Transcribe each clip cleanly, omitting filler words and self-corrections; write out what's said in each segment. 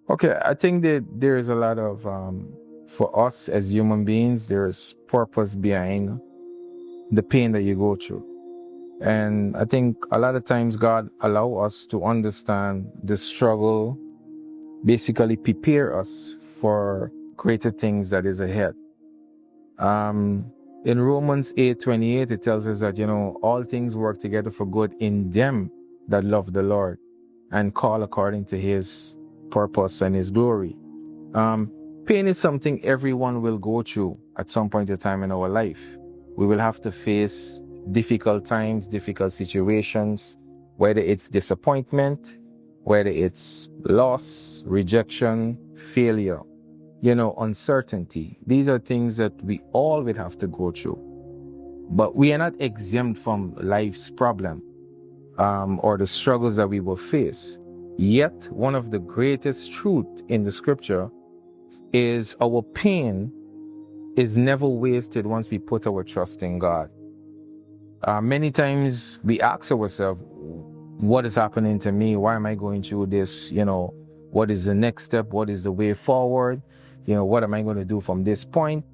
Okay, I think that there's a lot of, for us as human beings, there's purpose behind the pain that you go through. And I think a lot of times God allow us to understand the struggle, basically prepare us for greater things that is ahead. Um, in Romans 8:28, it tells us that, all things work together for good in them that love the Lord and call according to his purpose and his glory. Um, Pain is something everyone will go through at some point in time in our life. We will have to face difficult times, difficult situations, whether it's disappointment, whether it's loss, rejection, failure, uncertainty. These are things that we all will have to go through. But we are not exempt from life's problem, or the struggles that we will face. Yet, one of the greatest truths in the scripture is our pain is never wasted once we put our trust in God. Many times we ask ourselves, what is happening to me? Why am I going through this? What is the next step? What is the way forward? What am I going to do from this point?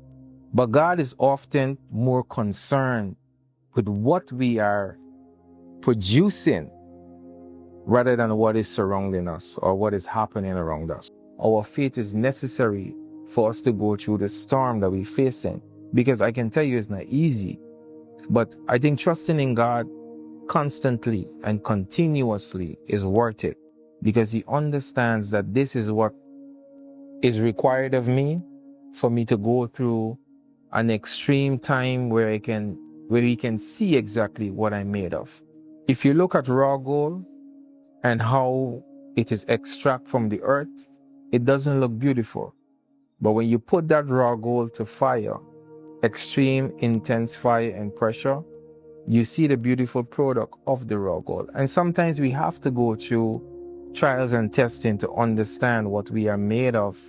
But God is often more concerned with what we are producing rather than what is surrounding us or what is happening around us. Our faith is necessary for us to go through the storm that we're facing, because I can tell you it's not easy. But I think trusting in God constantly and continuously is worth it, because he understands that this is what is required of me for me to go through an extreme time where he can see exactly what I'm made of. If you look at raw gold and how it is extracted from the earth, it doesn't look beautiful. But when you put that raw gold to fire, extreme, intense fire and pressure, you see the beautiful product of the raw gold. And sometimes we have to go through trials and testing to understand what we are made of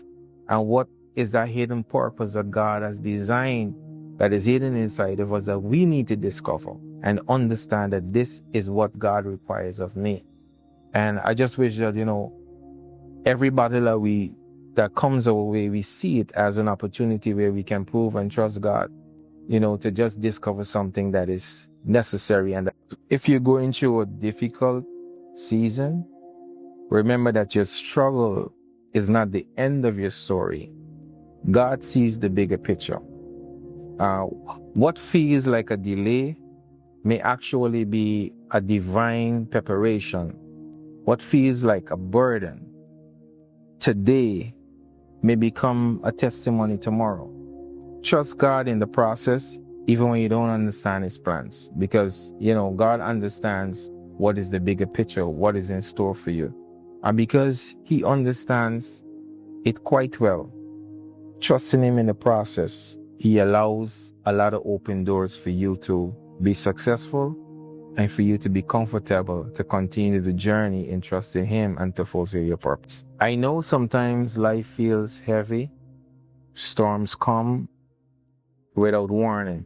and what is that hidden purpose that God has designed that is hidden inside of us that we need to discover and understand that this is what God requires of me. And I just wish that, every battle that comes our way, we see it as an opportunity where we can prove and trust God, to just discover something that is necessary. And if you're going through a difficult season, remember that your struggle is not the end of your story. God sees the bigger picture. What feels like a delay may actually be a divine preparation. What feels like a burden today may become a testimony tomorrow. Trust God in the process, even when you don't understand his plans, because, God understands what is the bigger picture, what is in store for you. And because he understands it quite well, trusting him in the process, he allows a lot of open doors for you to be successful and for you to be comfortable to continue the journey in trusting him and to fulfill your purpose. I know sometimes life feels heavy. Storms come without warning.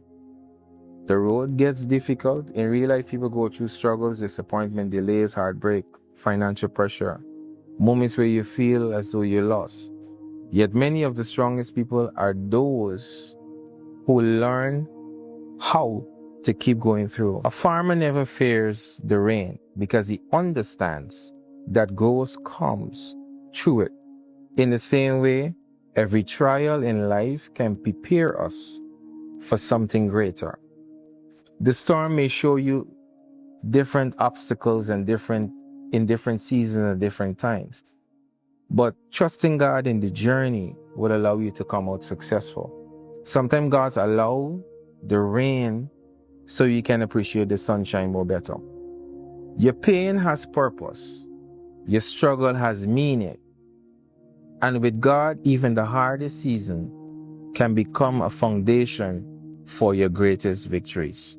The road gets difficult. In real life, people go through struggles, disappointment, delays, heartbreak, financial pressure, moments where you feel as though you're lost. Yet many of the strongest people are those who learn how to keep going through. A farmer never fears the rain because he understands that growth comes through it. In the same way, every trial in life can prepare us for something greater. The storm may show you different obstacles and in different seasons and different times. But trusting God in the journey will allow you to come out successful. Sometimes God allows the rain so you can appreciate the sunshine more better. Your pain has purpose. Your struggle has meaning. And with God, even the hardest season can become a foundation for your greatest victories.